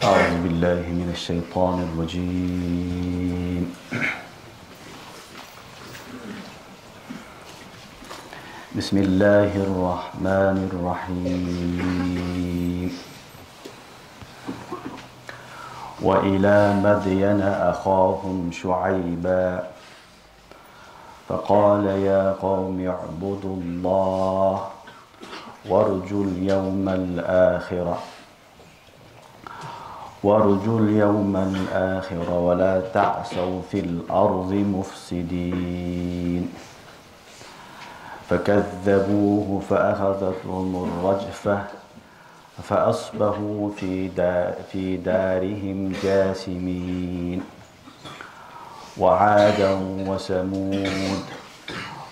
أعوذ بالله من الشيطان الرجيم. بسم الله الرحمن الرحيم. وإلى مدين أخاهم شعيبا فقال يا قوم اعبدوا الله وارجوا اليوم الآخر ولا تعثوا في الأرض مفسدين. فكذبوه فأخذتهم الرجفة فأصبحوا في دارهم جاثمين. وعادا وثمود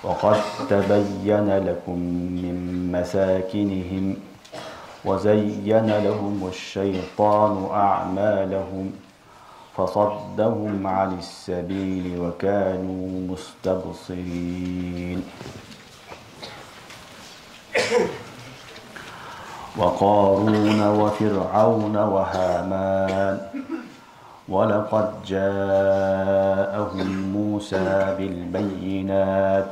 وقد تبين لكم من مساكنهم وزين لهم الشيطان أعمالهم فصدهم عن السبيل وكانوا مستبصرين. وقارون وفرعون وهامان ولقد جاءهم موسى بالبينات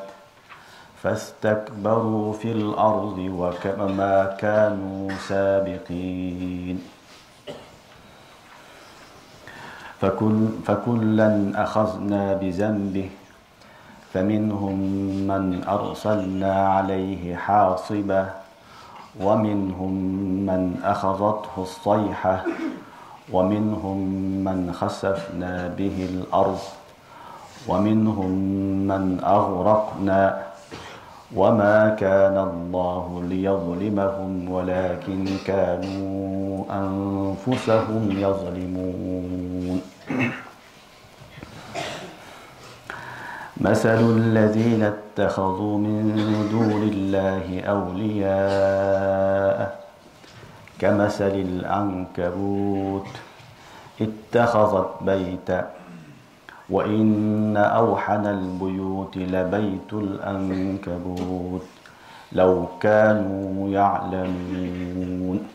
فاستكبروا في الأرض وما كانوا سابقين. فكلا أخذنا بذنبه فمنهم من أرسلنا عليه حاصبا ومنهم من أخذته الصيحة ومنهم من خسفنا به الأرض ومنهم من أغرقنا وما كان الله ليظلمهم ولكن كانوا أنفسهم يظلمون. مثل الذين اتخذوا من دون الله أولياء كمثل العنكبوت اتخذت بيتا وإن أوحن البيوت لبيت العنكبوت لو كانوا يعلمون.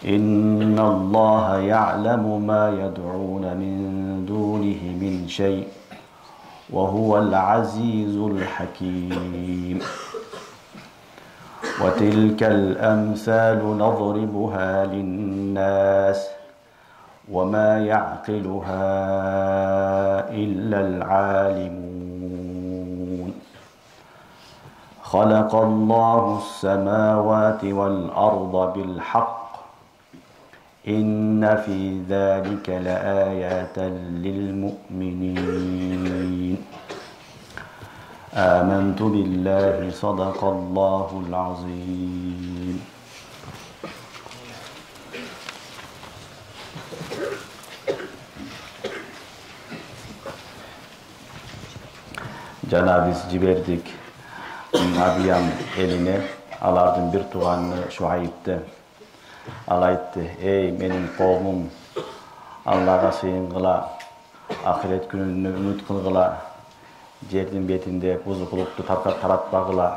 إن الله يعلم ما يدعون من دونه من شيء وهو العزيز الحكيم. وتلك الأمثال نضربها للناس وما يعقلها إلا العالمون. خلق الله السماوات والأرض بالحق إن في ذلك لآيات للمؤمنين. آمنت بالله صدق الله العظيم. Cenab-ı Ciberdik Madiyan eline alardın bir tuğanını Şuayb'de alayttı. Ey benim kovmum, Allah'a sığıngıla, ahiret gününü ümit kılgıla, жердің бетінде бұзықылықты таратпағыла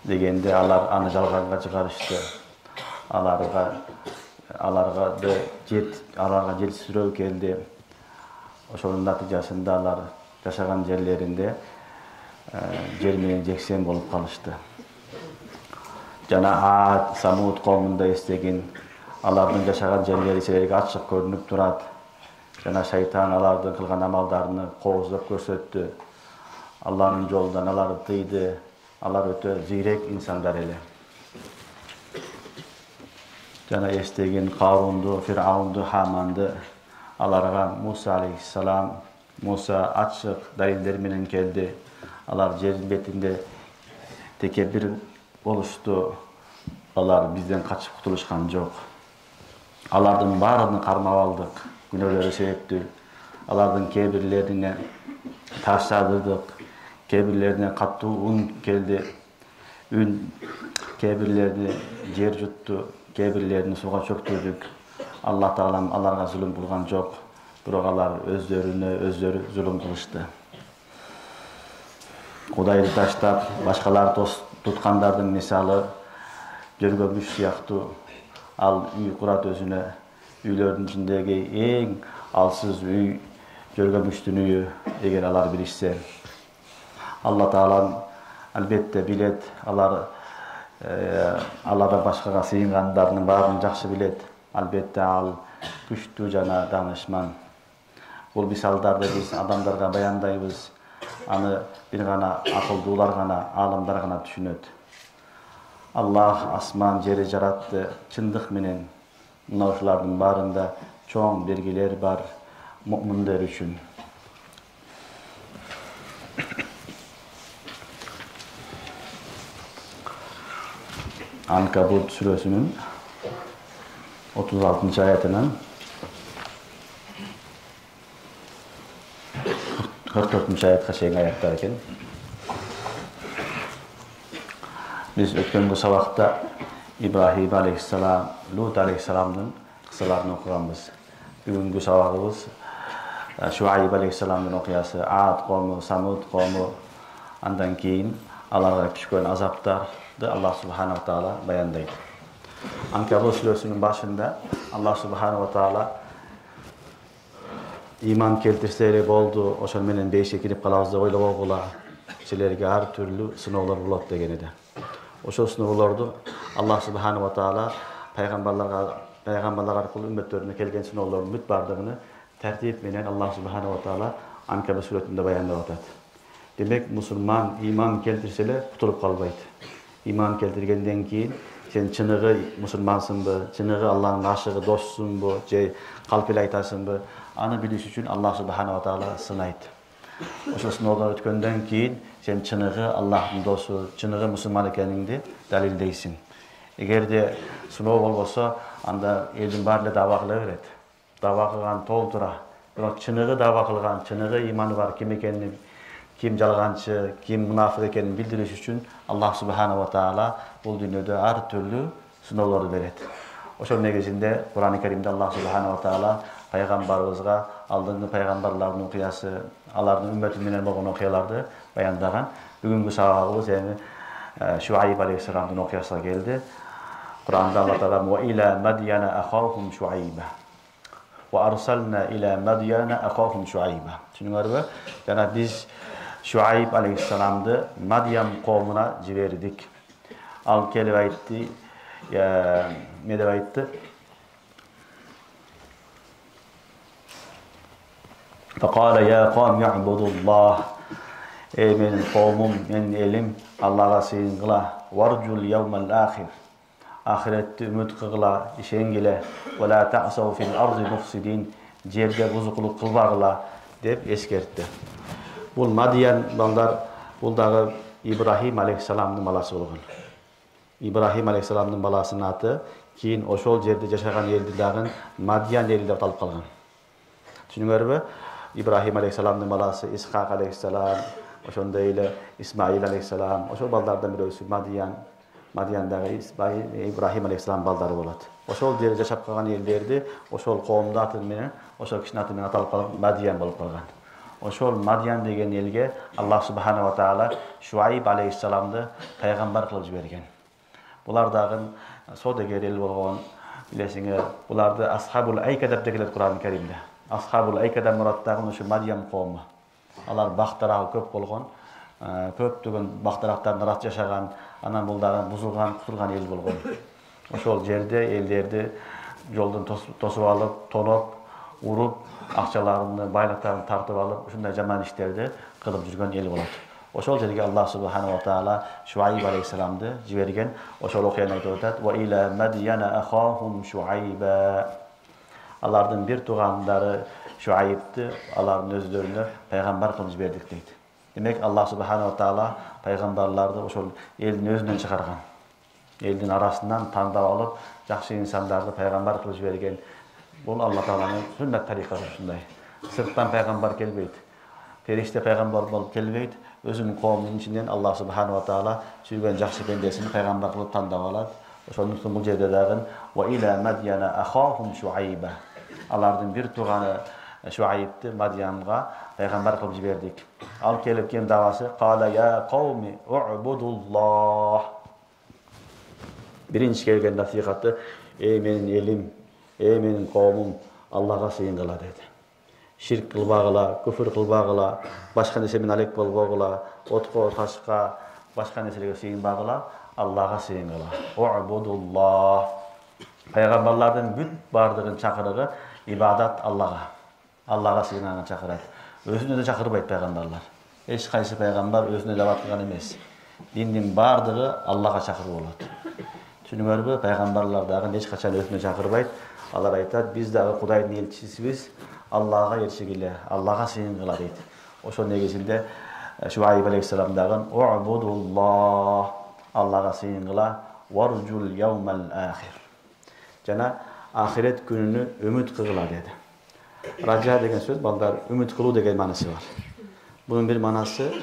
дегенде алар аны жалғанға шығарышты. Аларға жетістіру келді. Ошонун натыйжасында алар жашаган жерлеринде жер менен жексен болуп калышты. Жана Ад, Самуд коомунда эстеген алардын жашаган жерлери силерге ачык көрүнүп турат. Жана шайтан алардын кылган амалдарыны кооздоп көрсөттү. Алланын жолунан аларды тыйды. Алар өтө зирек инсандар эле. Жана эстеген Карунду, Фир'аунду, Хаманды аларга Муса алейхиссалам, Musa açık daliller менен келди. Алар жердин бетинде tekebir болушту. Алар бизден качып кутулушкан жок. Алардын баарын кармап алдык. Günölөрү себептүү. Алардын кээ бирлерине таш жаадырдык, кээ бирлерине катуу ун келди. Кээ бирлерини жер жутту, кээ бирлерини сууга чөктүрдүк. Аллах Таалам аларга зулум кылган жок. Бирок алар өздөрү зулум кылышты. Кудайды таштап, башкаларды туткандардын мисалы жөргөмүш сыяктуу Al uy kurat özüne, üylörün içindeki en alsız uy görgönmüştün uyu eger alar bilişse. Allah Taala'nın albatta bilet, Allah'dan başkaga sığınganlarının barını жақсы bilet. Albatta al күчтүү жана danışman. Бул мисалдарды биз адамдарга баяндайбыз. Аны бир гана акылдуулар гана, аалымдар гана түшүнөт. Аллах асман жери жаратты чындык менен. Мына ушулардын баарында чоң белгилер бар муминдар үчүн. Ankabut surasının 36. ayetinden 44. ayetga чейин ayetler ekan. Biz ötkengi sabakta İbrahim aleyhisselam, Lut aleyhisselam'ın kısalarını okuganбыз. Bugünkü sabagыбыз Şuayb aleyhisselam'ın okuyası, Ad kavmi, Samud kavmi, andan keyin alarga düşkön azaptardı Allah subhanahu wa ta'ala bayandaydı. Ankabut surasının başında Allah subhanahu wa ta'ala iman keltirseler boldu, oşol menen beşe kirip kalabız da oylap ogula, silerge har türlü sınavlar bolat degen edi. Oşol sınavlardı Allah subhanahu wa ta'ala peygamberler arkılуу ümmetlerine kelgen sınavların büt bardığını tertip menen Allah subhanahu wa ta'ala Ankabut suratında bayandap atat. Demek musulman iman keltirseler kutulup kalbaydı. İman keltirgenden keyin sen çınığı musulmansınbı, çınığı Allah'ın aşığı dostsunbu, kalp ile aytasınbı, anı biliş üçün Allah subhanahu wa ta'ala sınaydı. Oşo sınavdan ötkönden keyin sen çınığı Allah'ın dostu, çınığı musulman ekeningdi dalildeysin. Eğer de sınav olmasa, anda eldin barla dava kılaveret. Dava kılgan toltura. Biroq çınığı dava kılgan, çınığı imanı var kim ekenini, kim jalgançı, kim münafık ekenini bildiriş üçün Allah subhanahu wa ta'ala bul dünyada har türlü sınavları beret. Oşol negizinde Kur'an-ı Kerim'de Allah subhanahu wa ta'ala peygamberibizga aldığını peygamberlerin okuyası, aların ümmeti menen bolgan okuyalardı bayandagan. Bugünkü sabagыбыз yani Şuayb aleyhisselam'ın okuyasına geldi. Kur'an'da Allah Teala ve ila Madyana ahahum Şuayba. Ve arsalna ila Madyana ahahum Şuayba. Çünkü yani biz Şuayb aleyhisselam'dı Madyan kavmına jiberdik. Al kelip aytdı, ne dep aytdı? Faqala ya qawm ya'budullah. Ey menin kavmum, menin elim Allah'a sığın kıla. Varcul yevmel ahir. Ahirette ümit kıla, işengile. Ve la ta'sav fil ardı mufsidin. Jerde buzukluk kılbagıla dep eskertdi. Bul Madyan balдар, bul dağı İbrahim aleyhisselam'ın balası bolgan. İbrahim aleyhisselam'ın balasının atı keyin oşol jerde jaşagan eldi dagın Madyan eli dep atalып kalgan. Düşünüңөрбү? İbrahim aleyhisselam'ın balası İshak aleyhisselam, oşonda ile İsmail aleyhisselam, oşol baldardan birisi Madyan. Madyandağı İbrahim aleyhisselam baldары bolat. Oşol jerde jaşap kalgan ellerdi, oşol kavmda atı menen, oşol kişinin atı menen atalып kalıp Madyan bolup kalgan. Oşol Madyan degen elge Allah subhanahu wa ta'ala Şuayb aleyhisselam'dı peygamber kılıp jibergen. Bular dagın sodeger el bolgon bilesiňer. Bulardy Ashabul Ayka dep dekilet Kur'an-ı Kerimde. Ashabul Ayka'dan murat dagın şu Madyan kavmi. Alar baktarağı köp bolgon, köptügün baktaraktarda rast yaşagan, anan bul dagın buzulgan, kutulgan el bolgon. Oşol jerde ellerdi yoldan tosup alıp, tonop, urup, akçalarını, bayraklarını tartıp alıp, şunday jaman işlerde kılıp жүрgөн el bolat. Oşol jerge Allah subhanahu wa ta'ala Şuayb aleyhisselam'dı jibergen. Oşol okuyan aytıp atat: "Ve ila Madyana ahahum Şuayba." Alardan bir tuğandары Şuayb'di, aların özlerine peygamber kılıp jiberdik deydi. Demek Allah subhanahu wa ta'ala peygamberlerdi oşol elin özünden çıkargan. Elin arasından tandap alıp, jakşı insanlardı peygamber kılıp jibergen. Bul Allah Teala'nın sünnet tarikası şunday. Sırttan peygamber kelbeydi. Perişte peygamber bolup kelbeydi. Özünün kavminin içinden Allah subhanahu wa ta'ala sürgön jakşı bendesini peygamber kılıp tandap alat. Oşonun üstün bu jerde dagın ve ila Madyana ahahum Şuayba. Alardan bir tuğanı Şuayb'di Madyan'a peygamber kılıp jiberdik. Al kelip ken davası qala ya qawmi u'budullah. Birinci kelgen nasihatı Ey menin elim, ey menin qawmum, Allah'a sığıngıla dedi. Şirk kılbağıla, küfür kılbağıla, başka nesemin alek bolbağıla, otqa, taşqa, başka neselere sığınbağıla, Allah'a sığıngıla. U'budullah. Peygamberlerden büt bardığın çakırığı ibadat Allah'a. Allah'a sığınağını çakırat. Özüne de çakırbaydı peygamberler. Hiç kaysı peygamber özüne de batırgan emes. Dinin bardığı Allah'a çakırı oladı. Çünkü peygamberler dağı hiç kaçan özüne çakırbaydı. Allah aytadi, biz dağı Kuday'ın elçisiyiz. Allah'a erişigile, Allah'a sığıngıla deydi. Oşo negizinde Şuayb aleyhisselam dağın U'budullah, Allah'a sığıngıla, varcul yevmel ahir. Jana ahiret gününü ümit kıgıla dedi. Raja degen söz, balдар ümit kılуу degen manası var. Bunun bir manası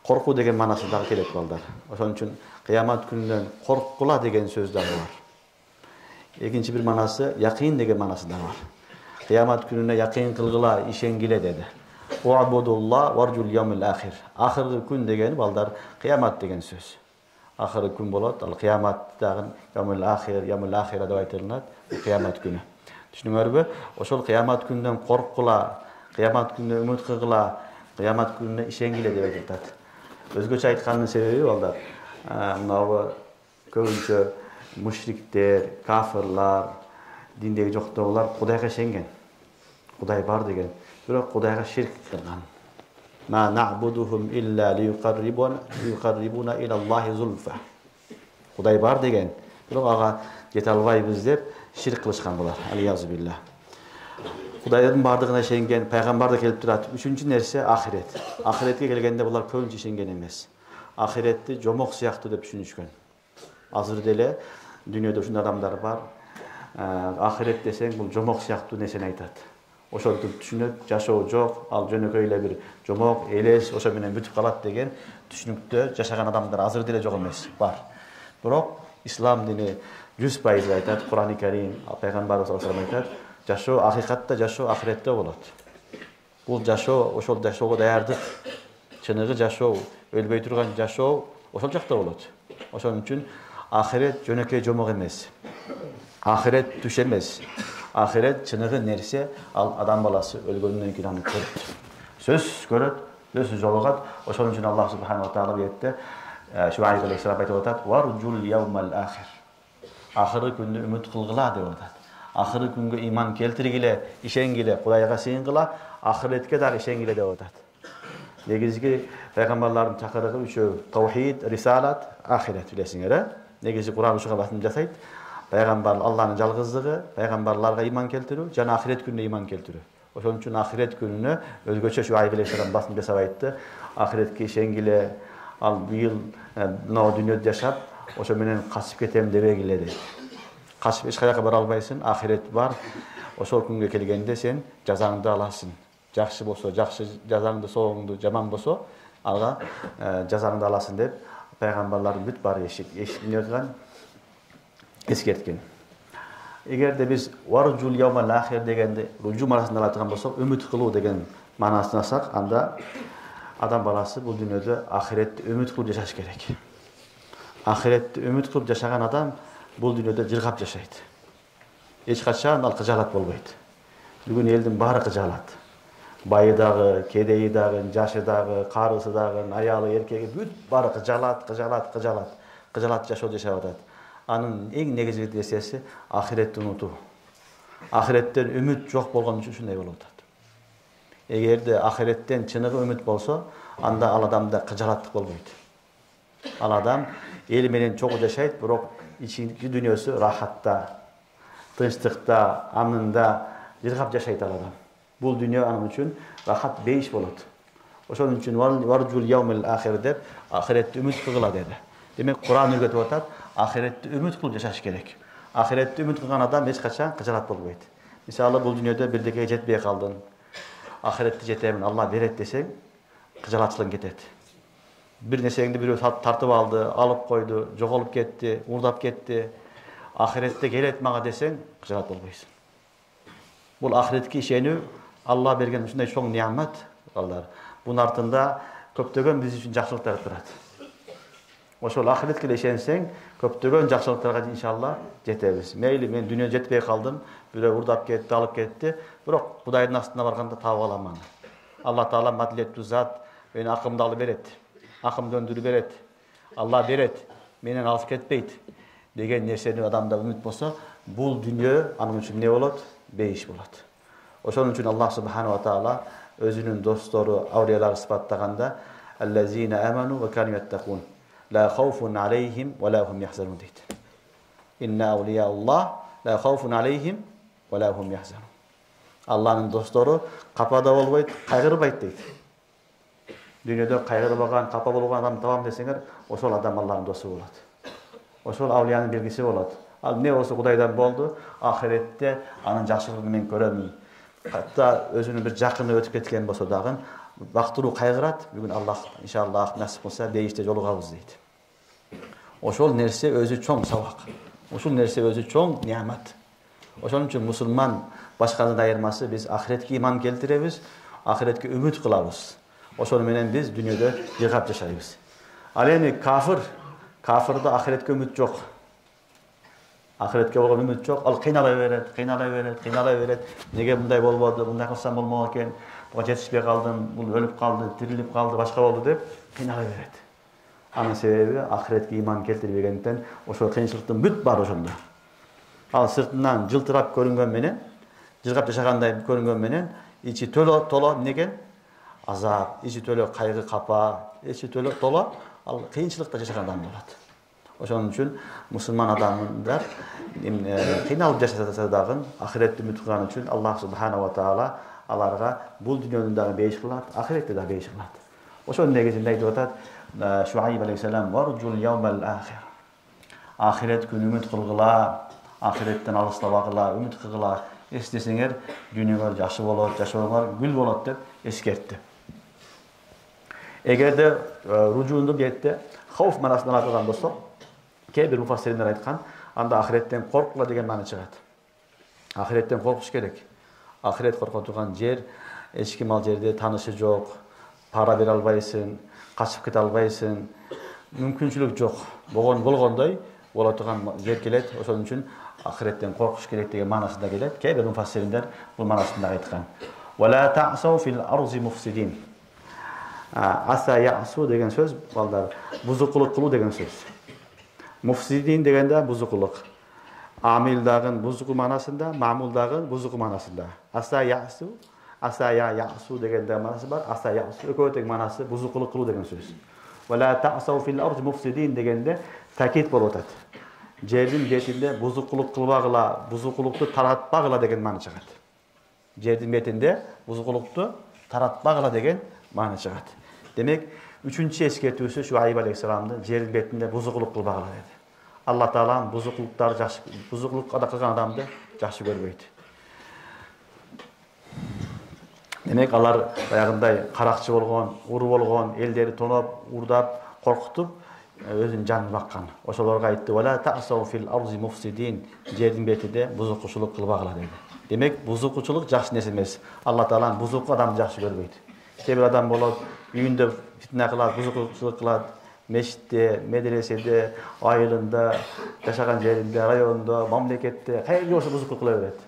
korku degen manası da kelek balдар. Oşon üçün kıyamet gününden korkula degen söz de var. İkinci bir manası yakin degen manası da var. Kıyamet gününe yakin kılgıla, işengile dedi. U'budullah varcul yevmel ahir. Ahirgi gün degeni balдар kıyamet degen söz. Ahirgi gün bolat, al kıyamet dagın yevmel ahir dep aytılınat, kıyamet günü. Düşünüңөрбү? Oşol kıyamet günden korkula, kıyamet gününe ümit kılgıla, kıyamet gününe işengile dep aytılат. Özgöçe aytkandын sebebi balдар. Mınavu köpünçө müşrikler, kafirlar, dindegi жоқтоолар Кудайга ишенген. Кудай бар деген. Бирок Кудайга ширк кылган. Ma na'buduhum illa liyuqarribuna ila Allahi zulfa. Kuday бар деген. Бирок ага жете албайбыз деп ширк кылышкан булар. Алияzu billah. Кудайдын бардыгына ишенген, пайгамбар да келип турат. Үчүнчү нерсе ахирет. Ахиретке келгенде булар көбүнчө ишенген эмес. Ахиретти жомок сыяктуу деп түшүнүшкөн. Азыр деле дүйнөдө ушундай адамдар бар. Ахирет десең бул жомок сыяктуу нерсени айтат. Ошентип түшүнөт, жашоо жок, ал жөнөкөй эле бир жомок, элес, ошо менен бүтүп калат деген түшүнүктө жашаган адамдар азыр деле жок эмес, бар. Бирок ислам дини 100% айтат, Кур'ан-ы Карим, пайгамбарыбыз саллаллаху алейхи ва саллям айтат, жашоо акыйкатта, жашоо ахиретте болот. Бул жашоо, ошол жашоого даярдык, чыныгы жашоо, өлбөй турган жашоо ошол жакта болот. Ошон үчүн ахирет жөнөкөй жомок эмес. Ahiret düş emez. Ahiret çınığı nerse al adam balası ölgönünden keyin аны көрөт. Söz görөt, söz jolgat. Oşon üçün Allah subhanahu wa taala ayette Şuayb aleyhisselam aytып atat: "Varjul yevmel ahir." Ahirgi күндө үмүт кылгыла деп атат. Ahirgi күнгө иман келтиргиле, ишенгиле, Кудайга сыйынгыла, ахиретке дагы ишенгиле деп атат. Негизги пайгамбарлардын чакырыгы үчөө: тавхид, рисалат, ахирет билесиңер, э? Негизи Кур'ан ушуга басым жасайт. Peygamber Allah'ın жалгыздыгы, peygamberlarga iman keltirүү, жана ahiret gününe iman keltirүү. Ошон үчүн ahiret gününe өзгөчө Şuayb aleyhisselam басым жасап айтты. Ahiretke ишенгиле, ал быйыл мына дүйнөдө жашап, ошо менен качып кетем дебегиле дейт. Качып эч каяка бара албайсың, ahiret бар. Ошол күнгө келгенде сен жазаңды аласың. Жакшы болсо жакшы жазаңды, соңуңду жаман болсо ага жазаңды аласың деп пайгамбарлардын бүт бар эшикине турган eskерткен. Эгер де биз варжул яумал ахир дегенде руджу манасында айтылган болсок, үмүт кылуу деген маанасына алсак, анда адам баласы бул дүйнөдө ахиретти үмүт кылып жашаш керек. Ахиретти үмүт кылып жашаган адам бул дүйнөдө жыргап жашайт. Эч качан ал кыжаалат болбойт. Бүгүн элдин баары кыжаалат. Байы дагы, кедейи дагы, жашы дагы, карысы дагы, аялы, эркеги бүт баары кыжаалат жашоо жашап атат. Анын эң негизги нерсеси ахиретти унутуу. Ахиреттен үмүт жок болгон үчүн ушундай болуп атат. Эгерде ахиреттен чыныгы үмүт болсо, анда ал адамда кыжаалаттык болбойт. Ал адам эл менен чогуу жашайт, бирок ички дүйнөсү рахатта, тынчтыкта, амнында жыргап жашайт ал адам. Бул дүйнө анын үчүн рахат бейиш болот. Ошон үчүн варжул яумел ахир деп ахиретти үмүт кылгыла деди. Демек Кур'ан үйрөтүп атат, ахиретти үмүт кылып жашаш керек. Ахиретти үмүт кылган адам эч качан кыжаалат болбойт. Мисалы бул дүйнөдө бирдекеге жетпей калдың. Ахиретти жетемин, Алла берет десең, кыжаалатчылык кетет. Бир нерсеңди бирөө тартып алды, алып койду, жоголуп кетти, уурдап кетти. Ахиретте келет мага десең, кыжаалат болбойсуң. Бул ахиретке ишенүү, Алла берген ушундай чоң неамат, балдар. Бунун артында көптөгөн биз үчүн жакшылыктар турат. Ошол ахиретке ишенсең, көптөгөн жакшылыктарга иншалла жетебиз. Мейли мен дүйнө жетпей калдым, бирөө урдап кетти, алып кетти, бирок Кудайдын астына барганда таап алам аны. Алла Таала мадилеттүү зат, мени акымды алып берет, акымды өндүрүп берет. Алла берет, менен алып кетпейт деген нерсени адамда үмүт болсо, бул дүйнө анын үчүн не болот? Бейиш болот. Ошон үчүн Аллах субхана ва таала өзүнүн достору, аулиялары сыпаттаганда «Аллазина аману ва кану яттакун, ла хауфун алейхим ва ла хум яхзанун» дейт. «Инна аулия Аллах, ла хауфун алейхим ва ла хум яхзанун». Алланын достору капада болбойт, кайгырбайт дейт. Дүйнөдө кайгырбаган, капа болгон адам табам десеңер, ошол адам Алланын досу болот. Ошол аулиянын белгиси болот. Ал не болсо Кудайдан болду, ахиретте анын жакшылыгын мен көрөмүн. Hatta özünün bir жақыны өтіп кеткен болса дагы бактыруу кайгырат. Бүгүн Аллах иншаллах насип кылса дейиште жолугабыз дейт. Ошол нерсе өзү чоң сабак. Ошол нерсе өзү чоң неамат. Ошон үчүн мусулман башкадан айырмасы биз ахиретке иман келтиребиз, ахиретке үмүт кылабыз. Ошону менен биз дүйнөдө жыгап жашайбыз. Ал эми кафырда ахиретке үмүт жок. Ахиретке болгон үмүт жок. Ал кыйналай берет. Неге мындай болбоду, мындай кылсам болмок экен, буга жетишпей калдым, бул өлүп калды, тирилип калды, башка болду деп кыйналай берет. Анын себеби ахиретке иман келтирбегенден ошол кыйынчылыктын бүт бар ошондо. Ал сыртынан жылтырап көрүнгөн менен, жыргап жашагандай көрүнгөн менен, ичи толо эмнеген? Азап, ичи толо кайгы, капа, ичи толо ал кыйынчылыкта жашаган адам болот. Ошон үчүн мусулман адамдар кыйналып жашаса дагы ахиретти үмүт кылган үчүн Аллах субхана ва таала аларга бул дүйнөнү дагы бейиш кылат, ахиретти дагы бейиш кылат. Ошонун негизинде айтып атат Шуайб алейхиссалам варжул яумал ахир. Ахирет күнү үмүт кылгыла, ахиреттен алыстабагыла, үмүт кылгыла. Эстесеңер дүйнөгөр жакшы болот, жашоongор гүл болот деп эскертти. Эгерде ружуунду бетте хауф манасынан айтылган болсо, кээ бир муфассирлер айткан, анда ахиреттен коркула деген маана чыгат. Ахиреттен коркуш керек. Ахирет коркотуган жер, эч ким ал жерде таанышы жок, пара бере албайсың, качып кете албайсың, мүмкүнчүлүк жок. Болгондой боло турган жер келет. Ошон үчүн ахиреттен коркуш керек деген маанасында келет. Кээ бир муфассирлер бул маанасында айткан. Вала та'сау фил арзи муфсидин. Аса ясу деген сөз, балдар, бузукулук кылуу деген сөз. Муфсидин дегенде бузукулук. Амил дагы бузуку маанасында, мамул дагы бузуку маанасында. Аса ясу дегенде маанасы бар, аса ясу экөө тең маанасы бузукулук кылуу деген сөз. Вала та'сау фил арзи муфсидин дегенде такит болуп атат. Жердин бетинде бузукулук кылбагыла, бузукулукту таратпагыла деген маана чыгат. Жердин бетинде бузукулукту таратпагыла деген маана чыгат. Демек, үчүнчү эскертүүсү Шуайб алейхиссаламдын жердин бетинде бузукулук кылбагыла деди. Алла Тааланын бузукулуктары жакшы, бузукулук кылган адамды жакшы көрбөйт. Демек, алар баягындай каракчы болгон, уру болгон, элдери тоноп, урдап, коркутуп, өзүнүн жанын баккан. Ошолорго айтты: "Вала та'сау фил арзи муфсидин", жердин бетинде бузукучулук кылбагыла деди. Демек, бузукучулук жакшы нерсе эмес. Алла Таалан бузуку адамды жакшы көрбөйт. Кээ бир адам болот, үйүндө фитна кылат, бузукучулук кылат, мешитте, медреседе, айылында, жашаган жеринде, райондо, мамлекетте, кайерде болсо бузукулук кыла берет.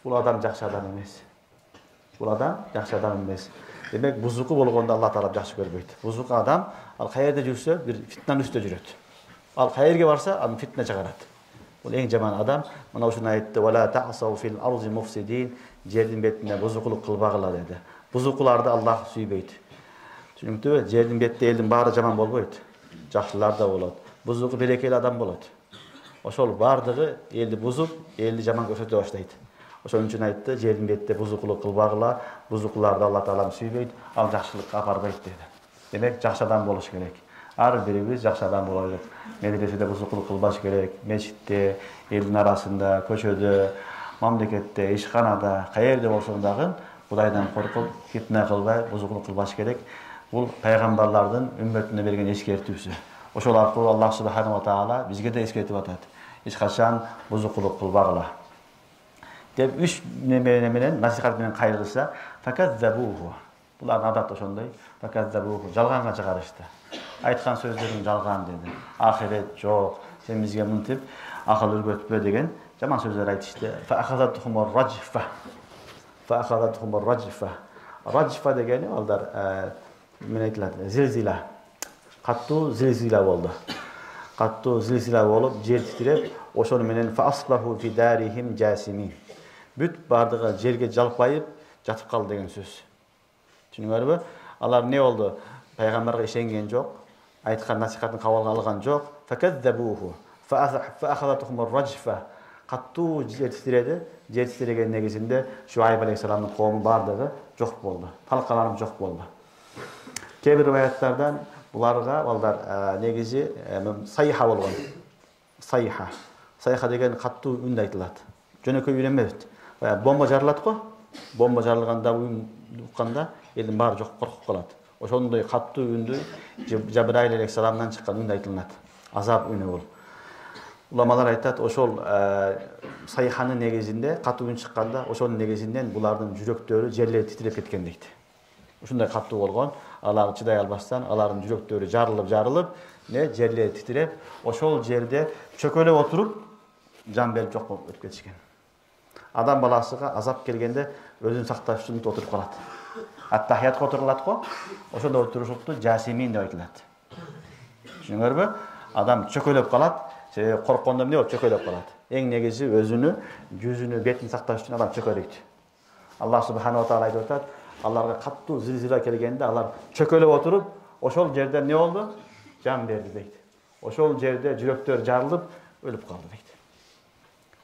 Бул адам жакшы адам эмес. Бул адам жакшы адам эмес. Демек, бузуку болгондо Алла Таала жакшы көрбөйт. Бузуку адам ал каерде жүрсө, бир фитнанын үстүндө жүрөт. Ал каерге барса, аны фитна чыгарат. Бул эң жаман адам. Мына ушуну айтты: "Вала та'сау фил арзи муфсидин", жердин бетинде бузукулук кылбагыла деди. Бузукуларды Аллах сүйбөйт. Түшүнүктүбү? Жердин бетте элдин баары жаман болбойт. Жакшылар да болот. Бузуку берекелүү адам болот. Ошол бардыгы элди бузуп, элди жаман көрсөтө баштайт. Ошон үчүн айтты: жердин бетте бузукулук кылбагыла, бузукуларды Алла Таалам сүйбөйт, ал жакшылыкка апарбайт деди. Демек, жакшы адам болуш керек. Ар бирибиз жакшы адам бололук. Медреседе бузукулук кылбаш керек. Мечитте, элдин арасында, көчөдө, мамлекетте, ишканада, каерде болсо дагы Кудайдан коркуп, фитна кылбай, бузукулук кылбаш керек. Бул пайгамбарлардын үммөтүнө берген эскертүүсү. Ошол аркылуу Аллах субхана ва таала бизге да эскертип атат: эч качан бузукулук кылбагыла деп үч неме менен насихат менен кайрылса, факаззабуху. Булардын адаты ошондой, факаззабуху, жалганга чыгарышты. Айтқан сөздерің жалған деді. Ақирет жоқ, сен бізге мынтип ақыл өргөтпө деген жаман сөздер айтышты. Раджфа дегені алдар мен айтылады, зилзила. Каттуу зилзила болду. Каттуу зилзила болуп, жер титиреп, ошону менен фасбаху фи дарихим жасимин. Бүт бардыгы жерге жалпайып жатып калды деген сөз. Түшүнүңөрбү? Алар не болду? Пайгамбарга ишенген жок, айткан насихатын кабыл алган жок. Факадзабуху фаахадатхум ар-раджфа. Каттуу жер титиреди. Жер титиреген негизинде Шуайб алейхисаламдын коому бардыгы жок болду. Талкаланып жок болду. Кээ бир аяттардан буларга балдар негизи сайха болгон. Сайха деген каттуу үн айтылат. Жөнөкөй үн эмес. Бомба жарылат го. Бомба жарылганда үн укканда элдин баары жок коркуп калат. Ошондой каттуу үндү Жабраил алейхисаламдан чыккан үн айтылат. Азап үнү бул. Уламалар айтат, ошол сайханын негизинде каттуу үн чыкканда, ошонун негизинен булардын жүрөктөрү жерлери титиреп кеткен дейт. Ушундай каттуу болгон, алар чыдай албастан, алардын жүрөктөрү жарылып, жерлери титиреп, ошол жерде чөкөлөп отуруп, жан берип жок болуп өтүп кетишкен. Адам баласыга азап келгенде өзүн сакташ үчүн отуруп калат. Ат-тахиятка отурулат го, ошондо отурушупту жасимин деп айтылат. Түшүнүңөрбү? Адам чөкөлөп калат, корккондо эмне болуп чөкөлөп калат. Эң негизи өзүнү, жүзүнү, бетин сакташ үчүн адам чөкөлөйт. Аллах субханаху ва таала айтып атат, аларга каттуу зилзила келгенде алар чөкөлөп отуруп, ошол жерде эмне болду? Жан берди дейт. Ошол жерде жүрөктөр жарылып, өлүп калды дейт.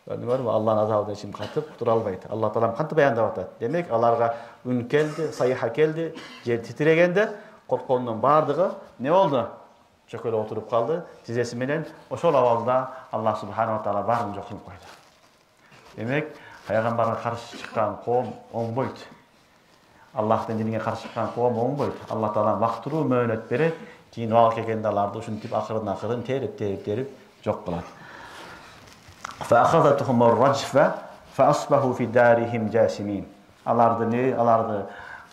Көрдүңөрбү? Алланын азабына ичим катып тура албайт. Алла таалам кантип баяндап атат? Демек, аларга үн келди, сайха келди, жер титирегенде корккондун бардыгы эмне болду? Чөкөлөп отуруп калды. Тизеси менен ошол абалда Аллах субханаху ва таала баарын жок кылып койду. Демек, пайгамбарга каршы чыккан коом оңбойт. Аллахтын динине каршы чыккан коом оңбойт. Алла таала вактыруу мөөнөт берет. Кийин убак келгенде аларды ушинтип акырын терип жок кылат. فأخذتهم الرجفة فأصبحوا في دارهم جاثمين. Аларды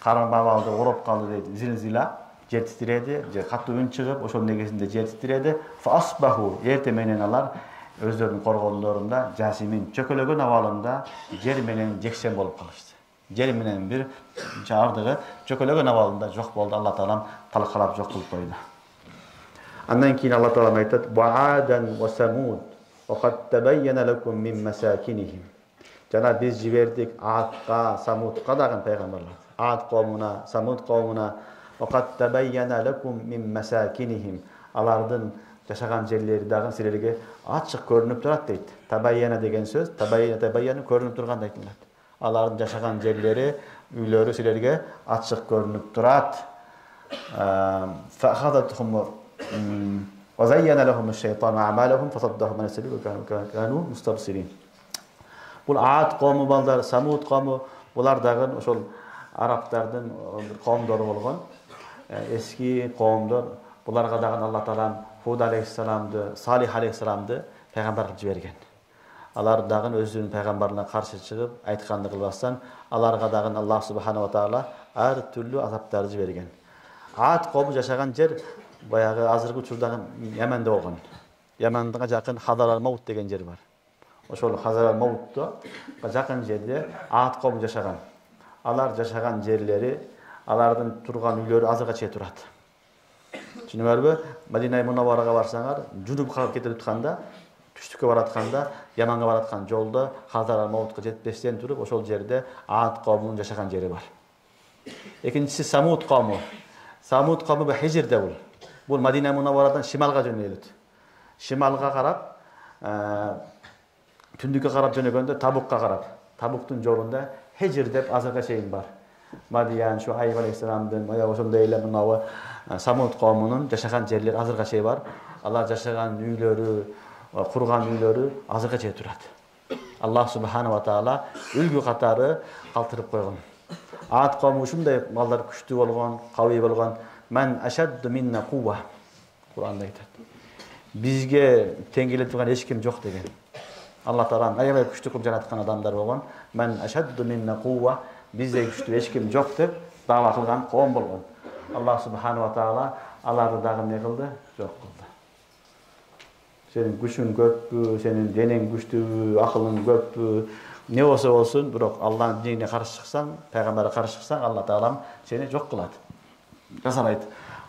кармап алды, ороп калды дейт. Зилзила, жер титиреди, же каттуу үн чыгып, ошол негизинде жер титиреди. Фасбаху, эртең менен алар өздөрүнүн коргондорунда жасимин, чөкөлөгөн абалында жер менен жексен болуп калышты. Жер менен бир жардыгы чөкөлөгөн абалында жок болду. Алла таалам талкалап жок кылып койду. Андан кийин Алла таалам айтат: "Ваадан ва самуд وقد تبين لكم من مساكنهم." Жана биз жибердик Адка, Самудка дагы пайгамбарлар. Ад коомуна, Самуд коомуна وقد تبين لكم من مساكنهم. Алардын жашаган жерлери дагы силерге ачык көрүнүп турат дейт. Табайяна деген сөз, табайяна көрүнүп турган айтылат. Алардын жашаган жерлери, үйлөрү силерге ачык көрүнүп турат. فأخذتهم وزين لهم الشيطان أعمالهم فصدهم عن السبيل وكانوا مستبصرين. Бул Ад коому балдар, Самуд коому, булар дагы ошол арабтардын коомдору болгон эски коомдор. Буларга дагы Алла таалам Худ алейхиссаламды, Салих алейхиссаламды пайгамбар кылып жиберген. Алар дагы өзүнүн пайгамбарына каршы чыгып, айтканды кылбастан, аларга дагы Аллах субханаху ва таала ар түрлүү азаптарды жиберген. Ад коому жашаган жер баягы азыркы учурдагы Яменде болгон. Яменге жакын Хадар-ал-Маут деген жер бар. Ошол Хадар-ал-Маутто жакын жерде Ад коому жашаган. Алар жашаган жерлери, алардын турган үйлөрү азыркыга чейин турат. Түшүнүңөрбү? Мадина Мунавварага барсаңар, жунупка кетип атканда, түштүккө баратканда, Яменге бараткан жолдо Хадар-ал-Маутка жетпестен туруп, ошол жерде Ад коомунун жашаган жери бар. Экинчиси Самуд коому. Самуд коому бу Хижирде бул. Бул Мадина Мунавварадан шималга жөнөйт. Шималга карап, түндүккө карап жөнөгөндө Табукка карап. Табуктун жолунда Хижир деп азыркыга чейин бар. Мадиян, Шуайб алейхисаламдын, ошондой эле мынабы Самуд коомунун жашаган жерлери азыркыга чейин бар. Алар жашаган үйлөрү, курган үйлөрү азыркыга чейин турат. Аллах субханаху ва таала үлгү катары калтырып койгон. Ад коому ушундай балдар күчтүү болгон, кавый болгон. Мен ашадду минна кува. Кур'анда айтат. Бизге тең келе турган эч ким жок деген. Алла таалам аябай күчтүү кылып жараткан адамдар болгон. Мен ашадду минна кува. Бизде күчтүү эч ким жок деп дава кылган коом болгон. Аллах субханаху ва таала Аларды дагы не кылды? Жок кылды. Senin güçün köppü, senin denen güçtübü, akılın köppü, ne olsa olsun, bирок Allah'ın dinine karşı çıksan, peygambere karşı çıksan, Allah Teala seni jok kıladı. Jasalaydı.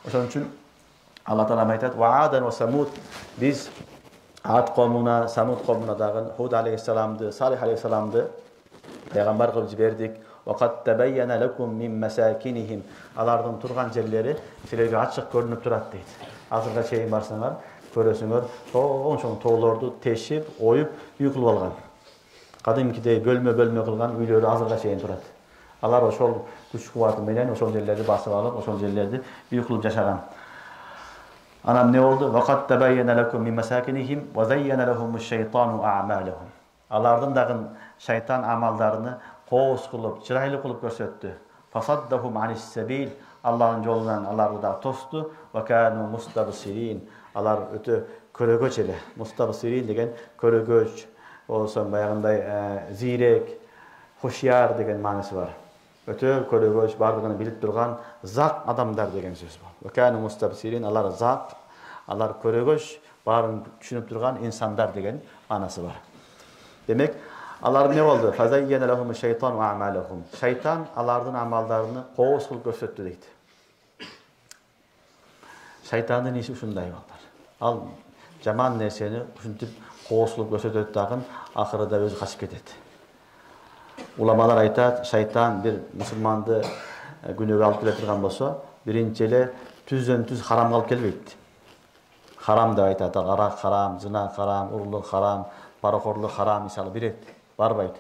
Oşon üçün Allah Teala aytат: "Wa adan wa samud." Biz Ad qomuna, Samud qomuna dagı Hud aleyhisselamdı, Salih aleyhisselamdı peygamber kılıp jiberdik. Wa qad tabayyana lakum min masakinihim. Alardan turgan yerleri sizlerge açık görünüp turat deydi. Azırga çeyin barsaňar, görösüňөр, oňşoň toğlordu teşip, oyup, üy kılıp algan. Kadimkide bölme kılgan üylöri azırga çeyin turat. Alar oşol güç kuwatı menen oşol yerleri basyp alıp, oşol yerlerde üy kılıp jaşagan. Anam ne oldu? Vakat tebayyana lakum min masakinihim ve zayyana lahumuş-şeytanu a'malahum. Alardan dagın şeytan amallarını qoğuz kılıp, çıraylı kılıp gösterdi. Fasaddahum anis-sebil. Allah'ın yolundan alardı da tostu ve kanu mustabsirin. Alar ötü körögöç ele. Mustabsirin degen körögöç olsa bayağınday zirek, hoşyar degen manası var. Ötö körögöç bardığını bilip durgan zat adamlar degen söz var. Ve kanu mustabsirin, alar zat, alar körögöç barın düşünüp durgan insanlar degen manası var. Demek alar ne oldu? Fazayyana lahumuş-şeytanu a'malahum. Şeytan alardan amallarını qoğuz kılıp gösterdi deydi. Şeytanın işi şunday bollar. Al jaman nerseni uşintiп qoğuz kılıp gösterdi dagın ahırda özü kaçıp ketedi. Ulamalar aytat, şeytan bir musulmandı günöge alıp kele turgan bolsa, birinci ele tüzdön tüz haram alıp kelbeydi. Haram da aytat, arak haram, zina haram, urluk haram, parakorluk haram misalı biret, barbaydı.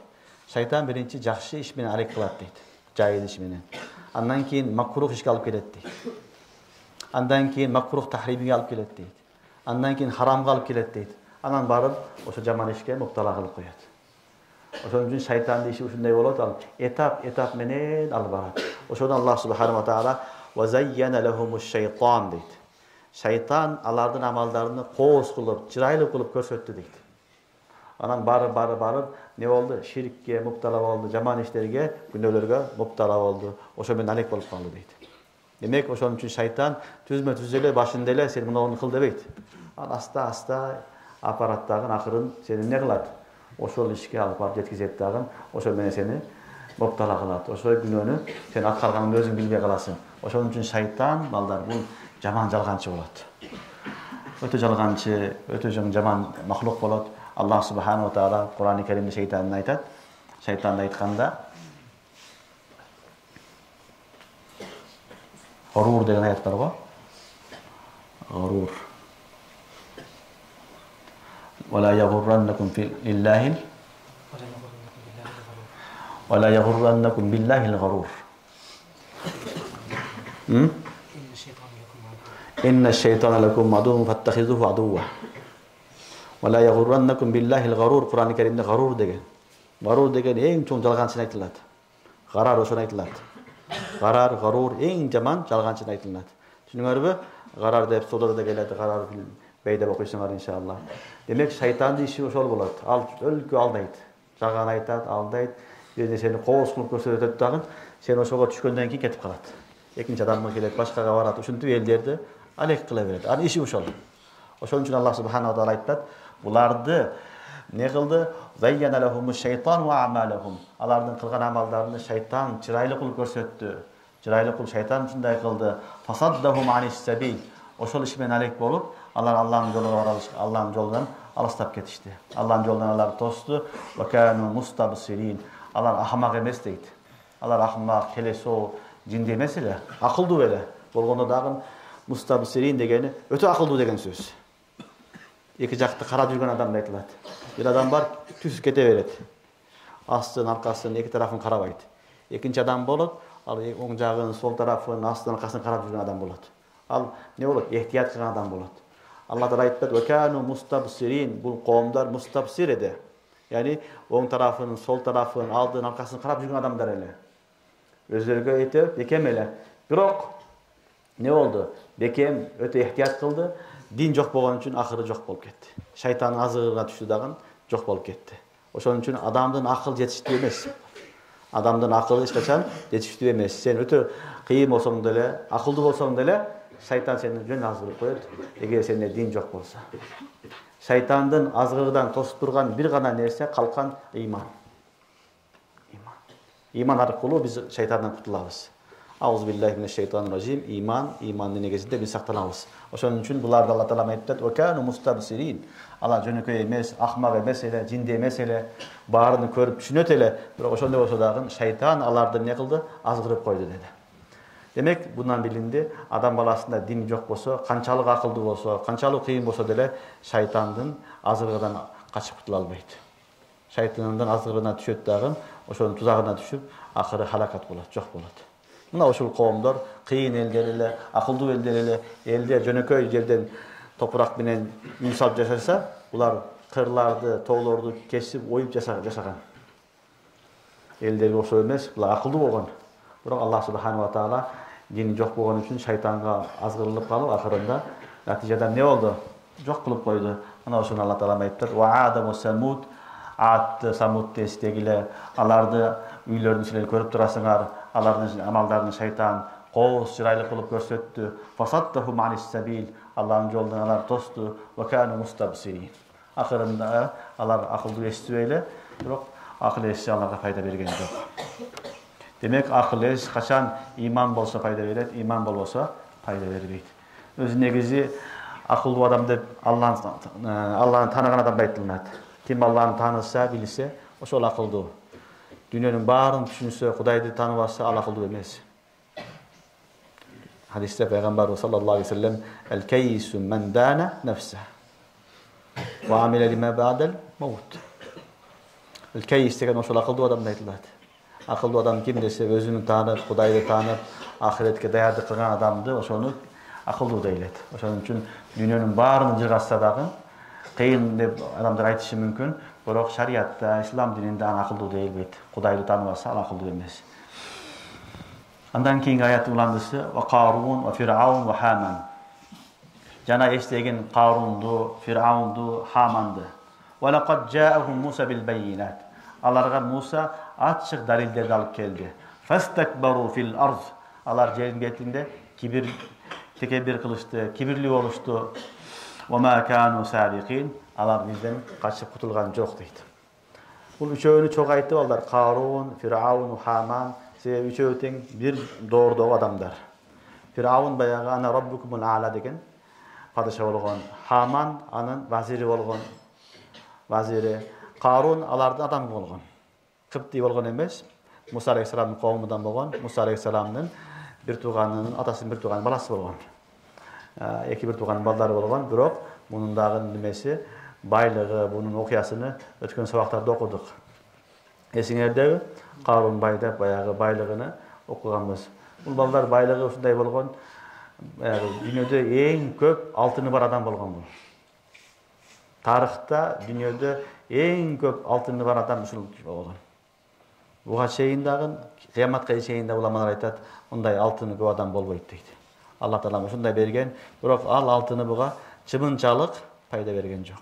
Şeytan birinci jakşı iş menen alek kılat deydi, jayız iş menen. Andan keyin makruh işke alıp kelet deydi. Andan keyin makruh tahrimiga alıp kelet deydi. Andan keyin haramga alıp kelet deydi. Anan barıp oşo jaman işke muktala kılıp koyat. Oşon üçün şeytanın işi uşunday bolat, etap menen alıp barat. Oşodan Allah subhanahu wa taala "Ve zayyana lahumuş-şeytan" deydi. Şeytan alardan amallarını qoğuz kılıp, çıraylı kılıp körsetdi deydi. Anan barıp ne oldu? Şirkке muktala oldu, jaman işlerge, günölerge muktala oldu. Oşo menen alek bolup kaldı deydi. Demek oşon üçün şeytan tüzme tüzele başında ele sen bunu kıl debeydi. Asta aparatdagın ahırın seni ne kılat? Oşol işke alıp barıp jetkizet dagın, oşo menen seni muktala kılat. Oşo günönü sen atkarganyny özüň bilbey kalasың. Oşon üçün şeytan balдар bul jaman jalgançı bolat. Ötö jalgançı, ötö jaman mahluk bolat. Allah subhanahu wa taala Kur'an-ı Kerimde şeytanına aytat. Şeytanla aytkanda gurur degen ayat bar go. Gurur. Ve la yagurrannakum fillahi ve la yagurrannakum billahil gurur. İnne şeytana lekum aduvun fattakhizuhu aduwwa. Ve la yagurrannakum billahil gurur. Kur'an-ı Kerimde gurur degen. Gurur degen en çoğun jalgançyny aytylat. Garar oşony aytylat. Garar, gurur en jaman jalgançyny aytylat. Düşünüňerbi? Garar dep sodada da geledi. Garar beýde okuýsaňar inşallah. Demek şeytanyň işi oşol bolat. Al ölkü aldaýt. Jagan aytat, aldaýt. Ýene seni qoğuz kılıp gösterýet dagyn, sen oşoga düşkөндөн keyin ketip kalat. Ekinci adamga kelip başkaga barat, uşuntup ellerdi alek kıla berет. Ani işi oşol. Oşon üçün Allah subhanahu wa taala aytat, bulardı ne kıldı? Zayyana lahumuş-şeytan ve a'malahum. Alardan kılgan amallarını şeytan çıraylı kılıp görsetdi. Çıraylı kılıp şeytan şunday kıldı. Fasaddahum anis-sebil. Oşol iş menen alek bolup, Allah'ın yoluna varalış, Allah'ın yolundan alastap ketişti. Allah'ın yolundan alar tostu. Ve kanu mustabsirin. Alar ahmak emes deydi. Alar ahmak, keleso, cindi emes ele. Akıldı böyle. Bolgonda dagın mustabsirin degeni ötö akıldı degen söz. Eki jakты karap жүрген adam aytylat. Bir adam var, tüs kete beret. Astın, arkasını, iki tarafını karabaydı. Ekinci adam bolat, al oң jagын, sol tarafını, astın, arkasını karap жүрген adam bolat. Al ne bolat? Ehtiyat kılgan adam bolat. Allah Teala aytpat: "Ve kanu mustabsirin." Bu qowmlar mustabsir edi. Yani oң tarafını, sol tarafını, aldın, arkasını karap жүрген adamlar ele. Özlerge aytып, bekem ele. Birok ne oldu? Bekem ötö ehtiyat kıldı. Din jok bolgan üçün ahırı jok bolup ketdi. Şeytanın azığına düştü dagın jok bolup ketdi. Oşon üçün adamdın akıl yetiştiği emes. Adamdın akılı hiç kaçan yetiştiği emes. Sen ötö kıyım bolsaň dele, akıldı bolsaň dele, шайтан сени жөн азгырып коет, эгер сенде дин жок болсо. Шайтандын азгырыдан тосуп турган бир гана нерсе калкан ыйман. Иман аркылуу биз шайтандан кутулабыз. Ауз биллахи минеш шайтанир ражим. Имандын негизинде биз сактанабыз. Ошон үчүн буларды Алла Таала айтат: "Ва кану мустабсирин." Алар жөнөкөй эмес, акмак эмес эле, жинди эмес эле, баарын көрүп түшүнөт эле, бирок ошондой болсо дагы шайтан аларды не кылды? Азгырып койду деди. Демек, bundan билинди, адам баласында дин жок болсо, канчалык акылдуу болсо, канчалык кыйын болсо деле шайтандын азгырыгынан качып кутула албайт. Шайтандын азгырыгына түшөт дагы, ошонун тузагына түшүп, акыры халакат болот, жок болот. Мына ушул коомдор, кыйын элдер эле, акылдуу элдер эле, элде жөнөкөй жерден топурак менен үй салып жашаса, булар кырларды, тоолорду кесип, оюп жашаган. Элдерге ошо эмес, булар акылдуу болгон. Бирок Аллах субханаху ва таала дини жок болгон үчүн шайтанга азгырылып калып, акырында натыйжада не болду? Жок кылып койду. Мына ошону Алла Таала айтат: "Ва Адам Самуд", Ат, Самуд тестегиле, аларды үйлөрүн силер көрүп турасыңар, алардын амалдарын шайтан коос чырайлы кылып көрсөттү. Фасаттаху манис сабил, Аллахтын жолунан алар тосту. Ва кану мустабсирин. Акырында алар акылдуу эстебей эле, бирок акыл эси аларга пайда берген жок. Демек, акыл эс качан иман болсо пайда берет, иман болбосо пайда бербейт. Өзү негизи акылдуу адам деп Алланы тааныган адамды айтылат. Ким Алланы тааныса, билсе, ошол акылдуу. Дүйнөнүн баарын түшүнсө, Кудайды тааныбаса, ал акылдуу эмес. Хадисте Пайгамбарыбыз саллаллаху алейхи ва саллям: "Ал-кайсу ман дана нафса ва амила лима ба'дал маут." Ал-кайс деген ошол акылдуу адамды айтылат. Акылдуу адам ким десе, өзүн таанып, Кудайды таанып, ахиретке даярдык кылган адамды ошону акылдуу дейлет. Ошон үчүн дүйнөнүн баарын жыргатса дагы, кыйын деп адамдар айтышы мүмкүн, бирок шариятта, ислам дининде аны акылдуу дейилбейт. Кудайды тааныбаса, ал акылдуу эмес. Андан кийинки аяттын уландысы: "Ва Карун ва Фир'аун ва Хаман." Жана эстеген Карунду, Фир'аунду, Хаманды. "Ва лaqad ja'ahum Musa bil bayyinat." Аларга Муса ачык далилдерди алып келди. "Фастакбару фил арз." Алар жердин бетинде текебир кылышты, кибирлүү болушту. "Ва ма кану сабиqin." Алар бизден качып кутулган жок дейт. Бул үчөөнү чоң айтып алар: Карун, Фир'аун, Хаман. Себеби үчөө тең бир доордогу адамдар. Фир'аун баягы ана Раббукумул а'ла деген падыша болгон. Хаман анын вазири болгон. Карун алардын адамы болгон. Кыпти болгон эмес. Муса алейхиссаламдын коомундан болгон. Муса алейхиссаламдын бир тууганынын атасынын бир тууган баласы болгон. Эки бир тууган балдары болгон, бирок мунун дагы немеси, байлыгы, бунун окуясыны өткөн сабактарда окудук. Эсиңердеби? Карун байда баягы байлыгыны окуганбыз. Бул балдар байлыгы ушундай болгон, дүйнөдө эң көп алтыны бар адам болгон бул. Тарыхта дүйнөдө эң көп алтыны бар адам ушул болгон. Буга чейин дагы кыяматка чейин да уламалар айтат, мындай алтыны көп адам болбойт дейт. Алла Таала ушундай берген, бирок ал алтыны буга чыбынчалык пайда берген жок.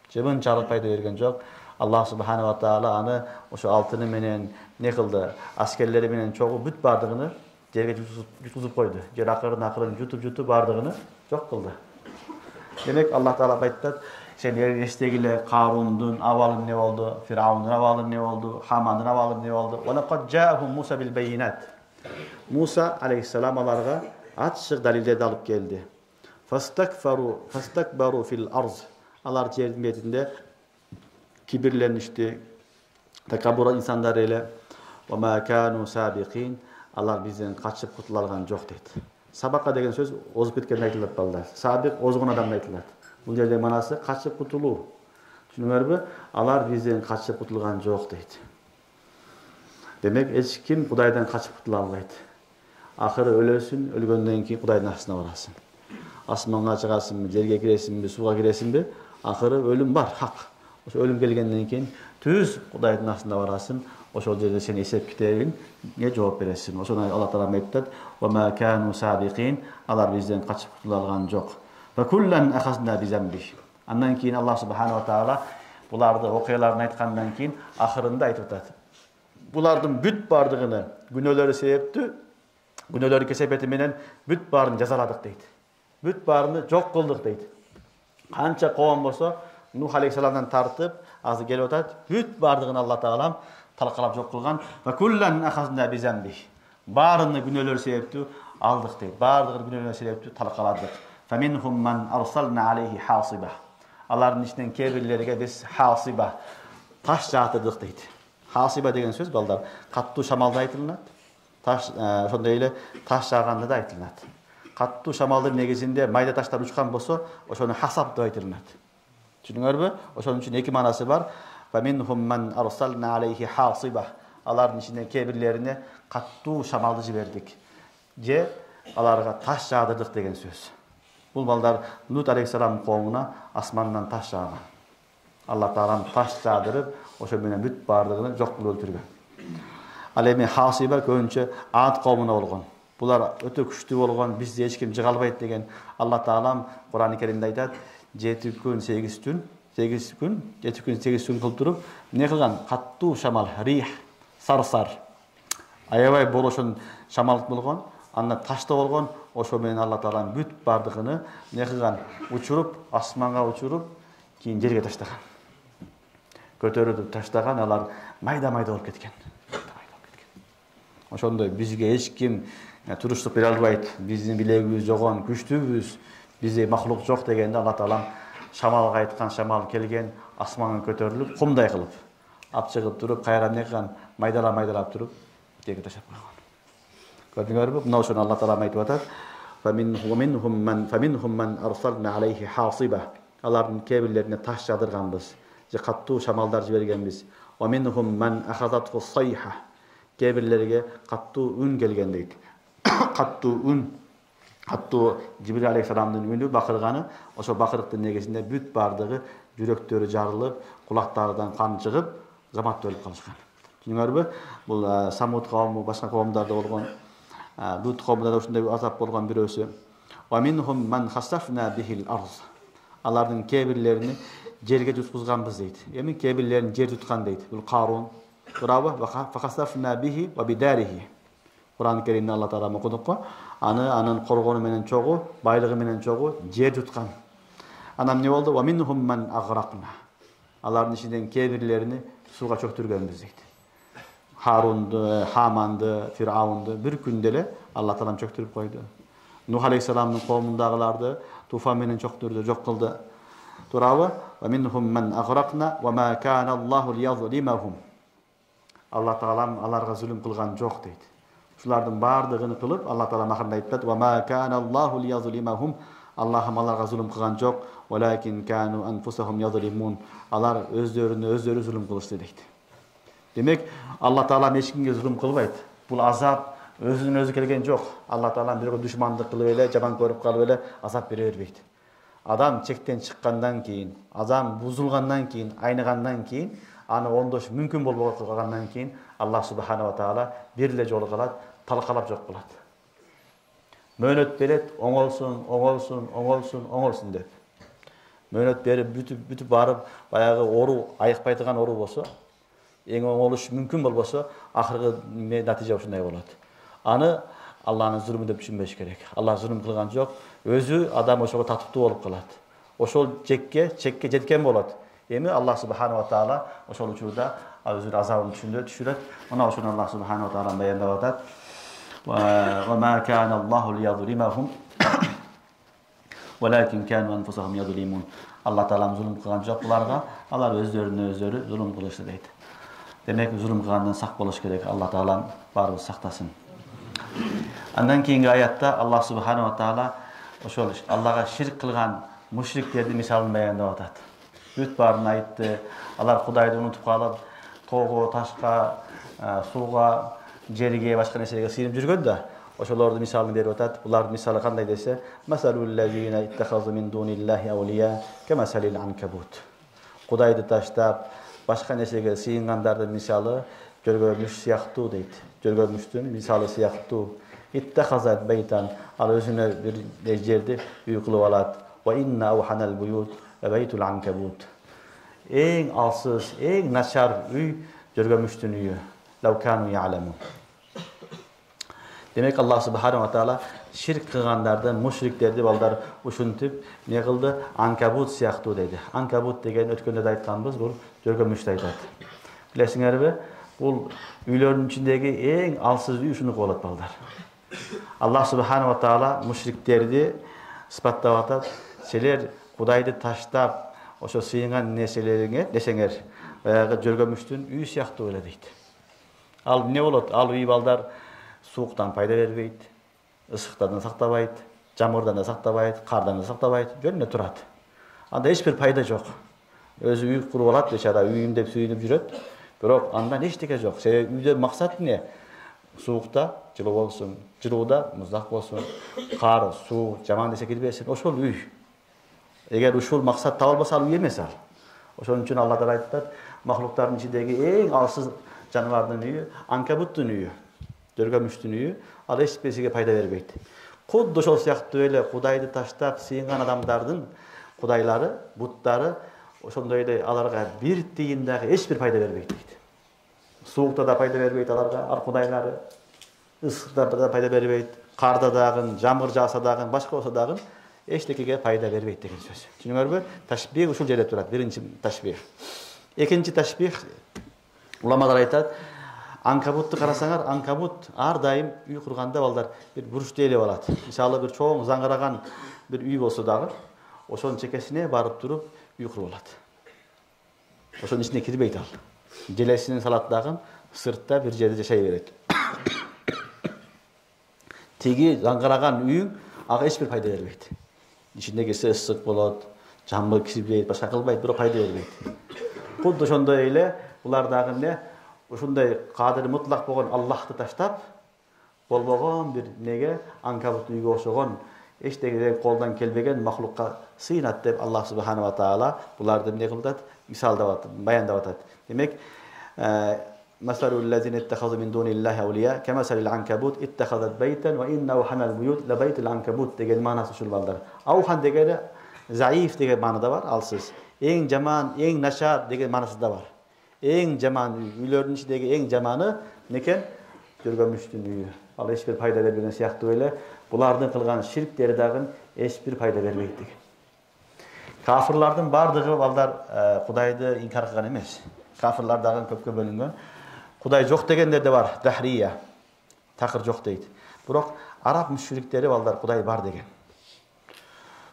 Чыбынчалык пайда берген жок. Аллах субханаху ва таала аны ошо алтыны менен не кылды? Аскерлери менен чогуу бүт бардыгыны жерге жутузуп койду. Жер акырын жутуп бардыгыны жок кылды. Демек Аллах Таала айтат: "Сен эстегиле Карундун абалы не болду, Фир'аундун абалы не болду, Хамандын абалы не болду. Ва лaqad ja'ahum Musa bil bayyinat." Муса алейхиссалам аларга ачык далилдерди алып келди. Фастакбару фил арз. Алар жердин бетинде кибирленишти. Такабура инсандар эле. Ва ма кану сабиqin. Алар бизден качып кутула алган жок дейт. Сабака деген сөз озуп кеткен айтылат балдар. Сабик озгон адам айтылат. Бул жерде манасы качып кутулуу. Түшүнүңөрбү? Алар бизден качып кутулган жок дейт. Демек, эч ким Кудайдан качып кутула албайт. Акыры өлөсүн, өлгөндөн кийин Кудайдын астына барасың. Асманга чыгасыңбы, жерге киресиңби, сууга киресиңби, акыры өлүм бар, хак. Ошо өлүм келгенден кийин түз Кудайдын астына барасың. Ошол жерде сен эсеп китебиңе жооп бересиң. Ошону Алла Таала айтат: "Ва ма кану сабиqin." Алар бизден качып кутула алган жок. Ва куллан ахазна бизамби. Андан кийин Аллах субханаху ва таала буларды окуяларын айткандан кийин акырында айтып атат: "Булардын бүт бардыгыны күнөөлөрү себептүү, күнөөлөрү кесепети менен бүт баарын жазаладык" дейт. Бүт барыны жок кылдык дейт. Канча коом болсо, Нух алейхиссаламдан тартып, азыр келип атат, бүт бардыгын Алла Таалам талкалап жок кылган. Ва куллан ахазна бизамби. Баарыны күнөөлөр себептүү алдык дейт. Бардыгын күнөөлөр себептүү талкаладык. Фаминхум ман арсална алейхи хасиба. Алардын ичинен кээ бирлерге биз хасиба таш жаатырдык дейт. Хасиба деген сөз балдар каттуу шамалда айтылат. Таш ошондой эле таш жааганда да айтылат. Каттуу шамалдын негизинде майда таштар учкан болсо, ошону хасаб деп айтылат. Түшүнүңөрбү? Ошонун үчүн эки маанасы бар. Фаминхум ман арсална алейхи хасиба. Алардын ичинен кээ бирлерине каттуу шамалды жибердик. Же аларга таш жаадырдык деген сөз. Бул балдар Нут алейхиссалам коомуна асмандан таш жааган. Алла Таалам таш жаадырып, ошо менен бүт бардыгын жок кылып өлтүргөн. Ал эми хасиба көбүнчө Ад коомуна болгон. Булар өтө күчтүү болгон, бизди эч ким жыга албайт деген Алла Таалам Кур'ан-ы Керимде айтат, 7 күн 8 түн, 7 күн 8 түн кылып туруп, эмне кылган? Каттуу шамал, рих, сарсар. Аябай болошон шамал болгон, анда ташта болгон, ошо менен Алла Таалам бүт бардыгын эмне кылган? Учуруп, асманга учуруп, кийин жерге таштаган. Көтөрүп таштаган, алар майда-майда болуп кеткен. Ошондой бизге эч ким туруштук бере албайт. Биздин билегибиз жогон, күчтүүбүз, бизде махлук жок дегенде Алла Таалам шамалга айткан, шамал келген, асманга көтөрүлүп, кумдай кылып, ап чыгып туруп, кайра эмне кылган? Майдалап туруп, жерге таштап койгон. Көрдүңөрбү? Мына ошону Алла Таалам айтып атат. Фаминхум ман арсална алейхи хасиба. Алардын кээ бирлерине таш жадырганбыз, же каттуу шамалдар жибергенбиз. Ва минхум ман ахазатху сайха. Кээ бирлерге каттуу үн келген дейт. Каттуу үн, каттуу Жибрил алейхиссаламдын үнү бакырганы, ошо бакырыктын негизинде бүт бардыгы жүрөктөрү жарылып, кулактарынан кан чыгып, заматта өлүп калышкан. Түшүнүңөрбү? Бул Самуд коому, башка коомдарда болгон, Лут коомунда да ушундай азап болгон бирөөсү. Ва минхум ман хасафна бихил арз. Алардын кээ бирлерини жерге туткузганбыз дейт. Эми кээ бирлерин жер туткан дейт. Бул Карун. Турабы? Фахасафна бихи ва бидарихи. Кур'ан-ы Керимде Алла Таала окудук го. Анын коргону менен чогу, байлыгы менен чогу жер туткан. Анан эмне болду? Ва минхум ман агракна. Алардын ичинен кээ бирлерини сууга чөктүргөнбүз дейт. Харунду, Хаманды, Фираунду бир күндө эле Алла Таалам чөктүрүп койду. Нух алейхиссаламдын коомундагыларды туфан менен чөктүрдү, жок кылды. Турабы? Ва минхум ман агракна ва ма кана Аллаху лиязлимахум. Алла Таалам аларга zulm кылган жок дейт. Шулардын бардыгын кылып, Алла Таалам акырында айтат: "Ва ма кана Аллаху лиязлимахум." Аллахым аларга zulm кылган жок, "Валакин кану анфусахум язлимун." Алар өздөрүнө zulm кылышты дейт. Демек, Алла Таалам эч кимге zulm кылбайт. Бул азап өзүнөн өзү келген жок. Алла Таалам бирөө душмандык кылып эле, жаман көрүп калып эле азап бере бербейт. Адам чектен чыккандан кийин, адам бузулгандан кийин, айныгандан кийин, аны оңдош мүмкүн болбой калгандан кийин Аллах субхана ва таала бир эле жолу калат, талкалап жок кылат. Мөөнөт берет, оңолсун деп. Мөөнөт берип бүтүп барып, баягы оору, айыкпай турган оору болсо, эң оңолуш мүмкүн болбосо, акыркы натыйжа ушундай болот. Аны Алланын zulmü деп түшүнбөш керек. Алла zulm кылган жок, өзү адам ошого татыктуу болуп калат. Ошол чекке жеткен болот. Эми Аллах субхана ва таала ошол учурда өзүнүн азабын түшүрөт. Мына ошону Аллах субхана ва таала баяндап атат. Ва ма кана Аллаху лиязлимахум валакин кану анфусахум язлимун. Алла таалам zulm кылган жок буларга, алар өздөрүнө өзү zulm кылышты дейт. Демек, zulm кылгандан сак болуш керек. Алла таалам баарыбыз сактасын. Андан кийинки аятта Аллах субхана ва таала ошол Аллага ширк кылган мушриктердин мисалын баяндап атат. Бүт барын айтты. Алар Кудайды унутуп калып, тоого, ташка, сууга, жерге, башка нерселерге сыйынып жүргөн да, ошолордун мисалын берип атат. Булардын мисалы кандай десе, масалуллазина иттахазу мин дуниллахи аулия камасалил анкабут. Кудайды таштап, башка нерсеге сыйынгандардын мисалы жөргөмүш сыяктуу дейт. Жөргөмүштүн мисалы сыяктуу. Иттахазат бейтан, ал өзүнө бир жерди үй кылып алат. Ва инна ауханал буют бейтул анкабут. Эң алсыз, эң начар үй жөргөмүштүн үйү. Лаукану я'ламун. Демек Аллах субхана ва таала şirk kılganlardan, müşriklerdi balдар uşuntip ne kıldı? Ankabut siyahtı dedi. Ankabut degen ötkönde de aytkanbız, bu jörgömüşte aytат. Bilesiңerби? Bul üylörün içindeki en alsız üy uşunu kovalat balдар. Allah subhanahu wa taala müşriklerdi ispattap atat. Seler Kudaydı taştap, oşo sıyıngan neseleriňe deseňer, bayagı jörgömüştün üy siyahtı öyle deydi. Al ne bolat? Al üy balдар suuktan payda berбейт. Isıktan da saktabayt, jamırdan da saktabayt, kardan da saktabayt, jönüne turat. Anda hiçbir payda yok. Özü üy kurup alat beçara, üyüm dep süýünüp jüröt. Birok andan hiç deke yok. Sebep üyde maksat ne? Suukta жылуу bolsun, жылууда muzdaq bolsun, kar, su, jaman dese kirbesin. Oşol üy. Eger uşul maksat tabılbasa al üy emes al. Oşonun üçün Allah Taala ayttat, mahlukların içindeki en alsız canavarın üyü, ankabutun üyü, jörgömüştün üyü, al hiç birisiga payda berбейт. Kudda ошол сыяктуу эле Kudaydı таштап сыйынган адамдардын Kudaylары, буттары ошондой эле аларга бир тиын дагы эч бир пайда бербейт дейт. Суукта да пайда бербейт аларга, ар Кудайлары, ысыкта да пайда бербейт, карда дагы, жамгыр жааса дагы, башка болсо дагы эчтекеге пайда бербейт деген сөз. Түшүнүңөрбү? Ташбих ушул жерде турат. Биринчи ташбих. Экинчи ташбих уламалар айтат, Ankabuttu karasаңар, ankabut ар дайым үй курганда балдар бир бурчтуу эле болот. Мисалы бир чоң заңгыраган бир үй болсо дагы, ошонун чекесине барып туруп үй куруп алат. Ошонун ичине кирбейт ал. Желесинин салат дагы сыртта бир жерде жашай берет. Теги заңгыраган үйүң ага эч бир пайда бербейт. Ичинде кирсе ысык болот, жамбы кирбейт, башка кылбайт, бирок пайда бербейт. Кудда ошондой эле булар дагы эмне? Ушундай кадыр мутлак болгон Аллахты таштап, болбогон бир неге анкабут үйгө окшогон эчтеге колдон келбеген махлукка сыйынат деп Аллах субханаху ва таала буларды эмне кылат? Мисалдап атат, баяндап атат. Демек, масалул лазина иттахазу мин дуниллахи аулия, камасалил анкабут иттахазат байтан ва инна уханал буют ла байтул анкабут деген маанасы ушул балдар. Аухан дегени заиф деген маанада бар, алсыз. Эң жаман, эң нашар деген маанасы да бар. Эң жаман үйлөрдүн ичиндеги эң жаманы некен? Жөргөмүштүн үйү. Ал эч бир пайда бербеген сыяктуу эле булардын кылган ширктери дагы эч бир пайда бербейт деген. Кафырлардын бардыгы балдар Кудайды инкар кылган эмес. Кафырлар дагы көпкө бөлүнгөн. Кудай жок дегендер де бар, дахрия. Такыр жок дейт. Бирок араб мушриктери балдар Кудай бар деген.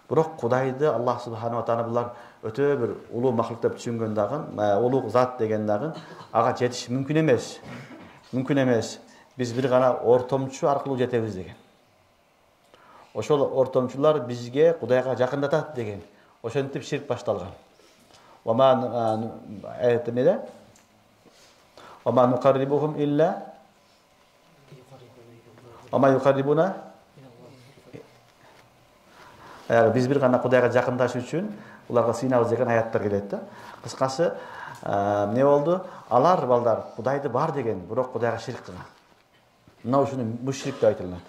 Бирок Кудайды Аллах субханаху ва таала булар өтө бир улуу махлук деп түшүнгөн дагы, улуу зат деген дагы ага жетиш мүмкүн эмес. Мүмкүн эмес. Биз бир гана ортомчу аркылуу жетебиз деген. Ошол ортомчулар бизге Кудайга жакындатат деген. Ошентип ширк башталган. Вама аятмеде? Вама нуқаррибухум илля вама юқаррибуна. Биз бир гана Кудайга жакындашуу үчүн уларга сыйнабыз деген аяттар келет да. Кыскасы эмне болду? Алар балдар Кудайды бар деген, бирок Кудайга ширк кылган. Мына ушуну мушрик деп айтылат.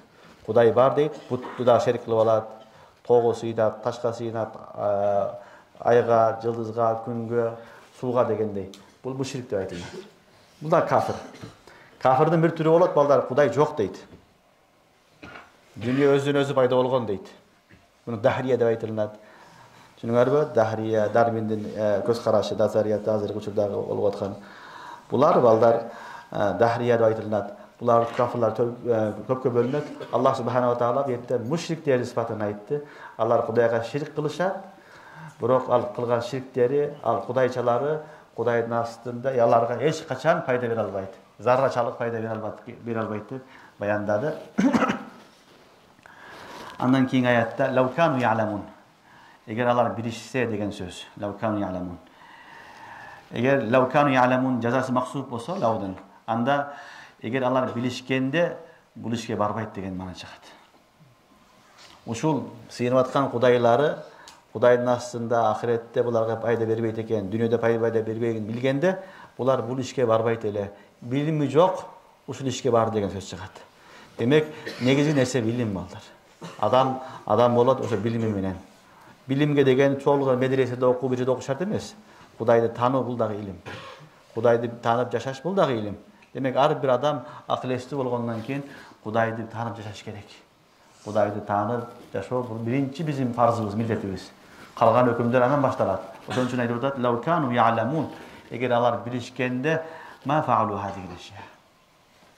Кудай бар дейт, бутту да ширк кылып алат, тоого сыйнат, ташка сыйнат, айга, жылдызга, күнгө, сууга дегендей. Бул мушрик деп айтылат. Бул да кафир. Кафирдин бир түрү болот, балдар Кудай жок дейт. Дүйнө өзүнөн өзү пайда болгон дейт. Буну дахрия деп айтылат. Түшүнүңөрбү? Дахрия, Дарвиндин көз карашы, назарият азыркы учурдагы болуп аткан. Булар балдар дахрия деп айтылат. Булар кафирлар көпкө бөлүнөт. Аллах субханаху ва таала бетте мушриктер сыпатын айтты. Алар Кудайга ширк кылышат. Бирок ал кылган ширктери, ал кудайчалары Кудайдын астында аларга эч качан пайда бере албайт. Заррачалык пайда бере албайт деп баяндады. Андан кийинки аятта лаукану я'ламун. Эгер алар билишсе деген сөз. Лаукану я'ламун. Эгер лаукану я'ламун жазасы максуп болсо лаудан, анда эгер алар билишкенде бул ишке барбайт деген маана чыгат. Ушул сыйынып аткан кудайлары Кудайдын астында ахиретте буларга пайда бербейт экен, дүйнөдө пайда бербейин билгенде, булар бул ишке барбайт эле. Билими жок, ушул ишке бар деген сөз чыгат. Демек, негизги нерсе билим балдар. Адам болот ошо билими менен. Билимге деген чоңго медреседе окуу, бир жерде окуш шарт эмес. Кудайды таануу бул дагы илим. Кудайды таанып жашаш бул дагы илим. Демек, ар бир адам акыл эстүү болгондон кийин Кудайды таанып жашаш керек. Kudaydı tanıp yaşoo bu birinci bizim farzımız, milletimiz. Kalgan hükümler anan baştalat. Onun için ayırdat law kanu ya'lamun. Eğer alar bilişkende ma fa'alu hadihi eşya.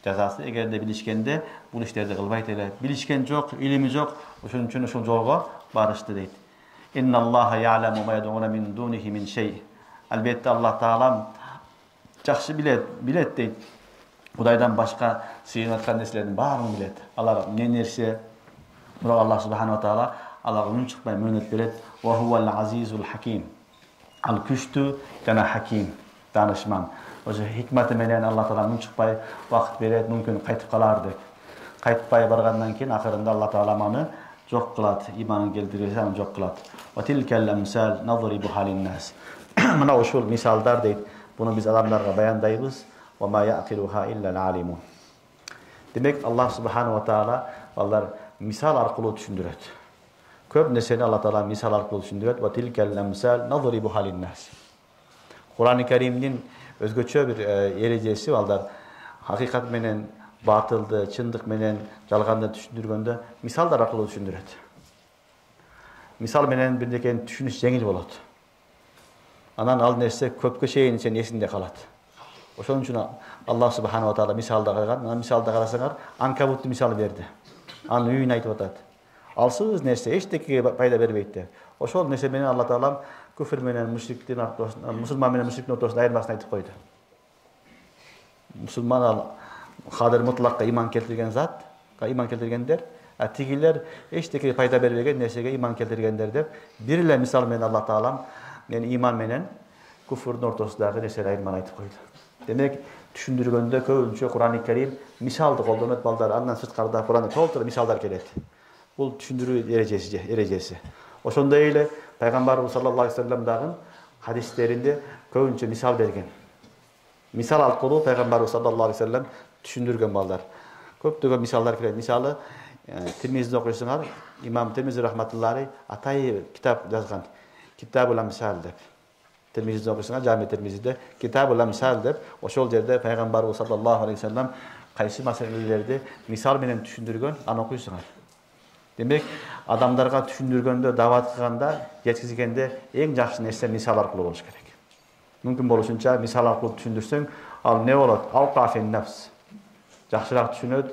Cazası eğer de bilişkende bu işlerde kılbayt ele. Bilişken çok, ilimi çok. Onun için şu yolga barıştı deydi. İnna Allaha ya'lemu ma yad'una min dunihi min şey. Elbette Allah Taala жақсы bilet deydi. Kudaydan başka sığınatkan neslerin barını bilet. Allah ne nerse Bırak Allah subhanahu wa ta'ala Allah'ın çıkmay münet bilet. Ve huvel azizul hakim. Al güçlü jana hakim. Danışman. Oja hikmeti menen Allah Taala mün çıkpay vaqt beret, mümkün qaytıp kalardı. Qaytpay bargandan keyin ahirinde Allah Taala mani жоқ kılat. İmanı keltirse onu жоқ kılat. Ve tilkel emsal nadribuha linnas. Mana uşul misallar deydi. Bunu biz adamlarga bayandayız. Ve ma ya'qiluha illa'l alimun. Demek Allah subhanahu wa ta'ala onlar misal arqılı düşündürüyor. Köp neseni Allah Taala misal arqılı düşündürüyor. Ve tilkel emsal nadribuha linnas. Kur'an-ı Kerim'nin özgöçö bir erecesi var. Hakikat menen batıldı, çındık menen jalganды düşündürgöndө misallar arqılı düşündürüyor. Misal menen birdeken düşünüş жеңил болот. Anan al nerse köpkö şeyin için esinde kalat. Oşon üçün Allah subhanahu wa ta'ala misalda kaygan. Mana misalda karasaňar Ankabut misal berdi. An üyün aytıp atat. Alsız nerse eçteki payda berbeýdi. Oşol nerse menen Allah Taala küfür menen müşriklerin ortasında, musulman menen müşriklerin ortasında ayırmasını aytıp koydu. Musulman al kadir mutlakka iman keltirgen zat, iman keltirgenler, tigiler eçteki payda berbegen nersege iman keltirgenler dep birle misal menen Allah Taala yani iman menen küfürün ortasındaki nesel ayırmanı aytıp koydu. Demek düşündürgöndө köpünçe Kur'an-ı Kerim misalды koldonet balдар andan sırtkarda Kur'an'da toltura misallar kelet. Bu düşündürүү erecesi. Oşonday ele Peygamberimiz sallallahu aleyhi ve sellem dagın hadislerinde köpünçe misal bergen. Misal arkылуу Peygamberimiz sallallahu aleyhi ve sellem düşündürgen balдар. Köptөгөн misallar kelet. Misalı Tirmizide okuysaňar İmam Tirmizi rahmatullahi atay kitap yazgan. Kitabul Amsal dep. Tirmizide okuysaňar Jami Tirmizide Kitabul Amsal dep oşol jerde Peygamberimiz sallallahu aleyhi ve sellem kayсы maselelerde misal menen düşündürgön аны okuysaňar. Demek adamlarga düşündürgöndө davat kılganda yetkizgende en jakşı nerse misal arkылуу bolуш керек. Mümkün boluşunça misal arkылуу düşündürseň al ne bolat? Al qafen nafs. Jakşyrak düşünöt,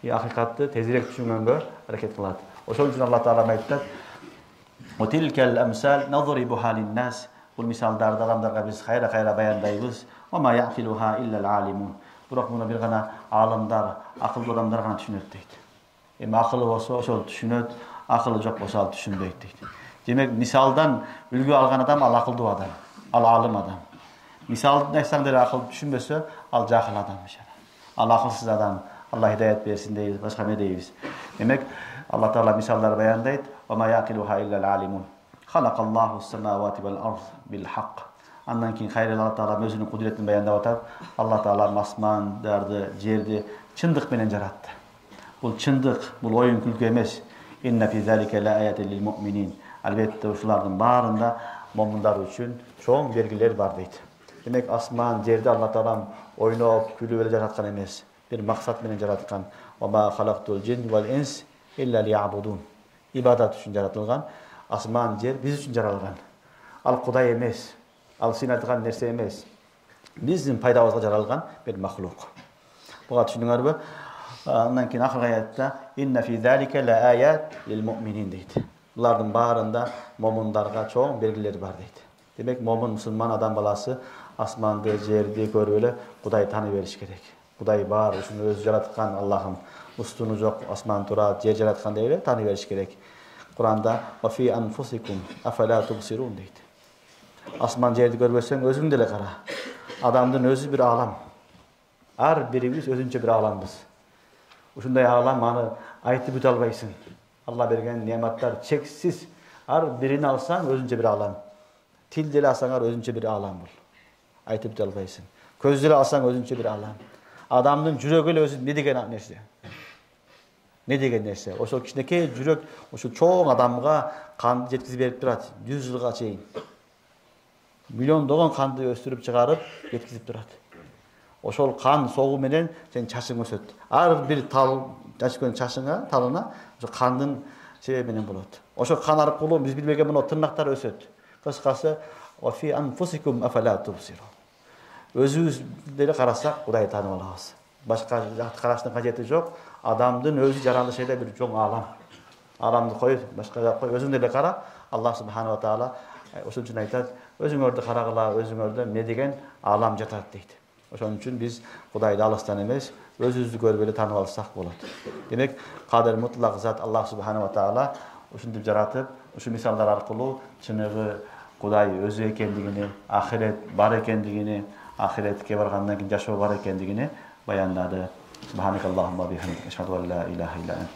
hakikatty tezirek düşüngөнгө hareket kılat. Oşol üçin Allah Taala aytdy: "Ve tilkel emsal nadribuha linnas." Bu misallarda adamlarga biz hayra bayandaýbız. "Ve ma ya'qiluha illa'l alimun." Biroq bunu bir gana alimler, akıllı adamlar gana düşünöt deydi. Akıllı bolsa oşol düşünöt, akıllı jok bolsa düşünbeyt deydi. Demek misaldan ülgü algan adam al akıllı adam, al alim adam. Misaldan näçeler akıllı düşünbese al jahil adam mesela. Al akılsız adam. Allah hidayet versin deyiz, başka ne deyiz. Demek Allah Taala misallar bayandayt. "Ve ma yaqiluha illa'l alimun." Halakallahu semawati vel ard bil haqq. Andan keyin hayır Allah Taala özünün kudretini bayandap atar. Allah Taala asmandardı, жерди çındık menen jarattı. Bu çındık, bu oyun külkü emes. İnne fi zalike la ayatin lil mu'minin. Elbette uşulardan barında momunlar üçün çoğun belgiler var deydi. Demek asman, жерди Allah Taala oynop, külüp ele jaratkan emes. Bir maksat menen jaratkan. "Ve ma halaqtul cin vel ins illa liya'budun." İbadat üçün jaratılgan. Asman, jer biz üçün jaralgan. Al Kuday emes. Al sinatgan nerse emes. Bizim paydabızga jaralgan bir mahluk. Buga düşündüňerbi? Ondan keyin ahirgi ayatda "İnne fi zalike la ayat lil mu'minin" deydi. Bulardan barında momunlarga çoğun belgileri var deydi. Demek momun musulman adam balası asmandy, жерди görüp ele Kuday tanı beriş gerek. Kuday bar, şunu öz jaratkan Allah'ım. Ustunu jok, asman turat, jer jaratkan deyip tanı beriş gerek. Kur'an'da "Ve fi anfusikum afala tubsirun" deydi. Asman жерди görbeseň özüň dele kara. Adamdın özü bir alam. Ar birimiz özünçe bir alambız. Uşunday alam аны aytyp büte albaysın. Allah bergen nimetler çeksiz. Ar birini alsan özünçe bir alam. Til dili alsaňar özünçe bir alam bul. Aytyp büte albaysın. Köz dili alsaň özünçe bir alam. Adamdın jüregi özü ne degen nerse? Ne degen nerse? Oşo kiçineke jürek oşo çoğun adamga kan jetkizip berip turat. 100 yılga çeyin. Milyon dolan kandı östürüp çıkarıp yetkizip turat. Ошол кан согуу менен сенин чачың өсөт. Ар бир тал чачкөн чачыңа, талына ошо кандын себеби менен болот. Ошо кан аркылуу биз билбеген мына тырнактар өсөт. Кыскасы, "Ва фи анфусикум афала тубсирун." Өзүбүз деле карасак Кудайды таанып алабыз. Башка жакты караштын кажети жок. Адамдын өзү жаралышы эле бир чоң аалам. Ааламды кой, башка жакка өзүң деле кара. Аллах субханала ва таала ошон үчүн айтат, өзүңөрдү карагыла, өзүңөрдө эмне деген аалам жатат дейт. Ошон үчүн биз Кудайды алыстан эмес, өзүбүздү көрүп эле таанып алсак болот. Демек, Кадир мутлак зат Аллах субханала ва таала ушинтип жаратып, ушу мисалдар аркылуу чыныгы Кудай өзү экендигини, ахирет бар экендигини, ахиретке баргандан кийин жашоо бар экендигини баяндады. Субханакаллахумма бихамдика, ашхаду ан ла илаха илля анта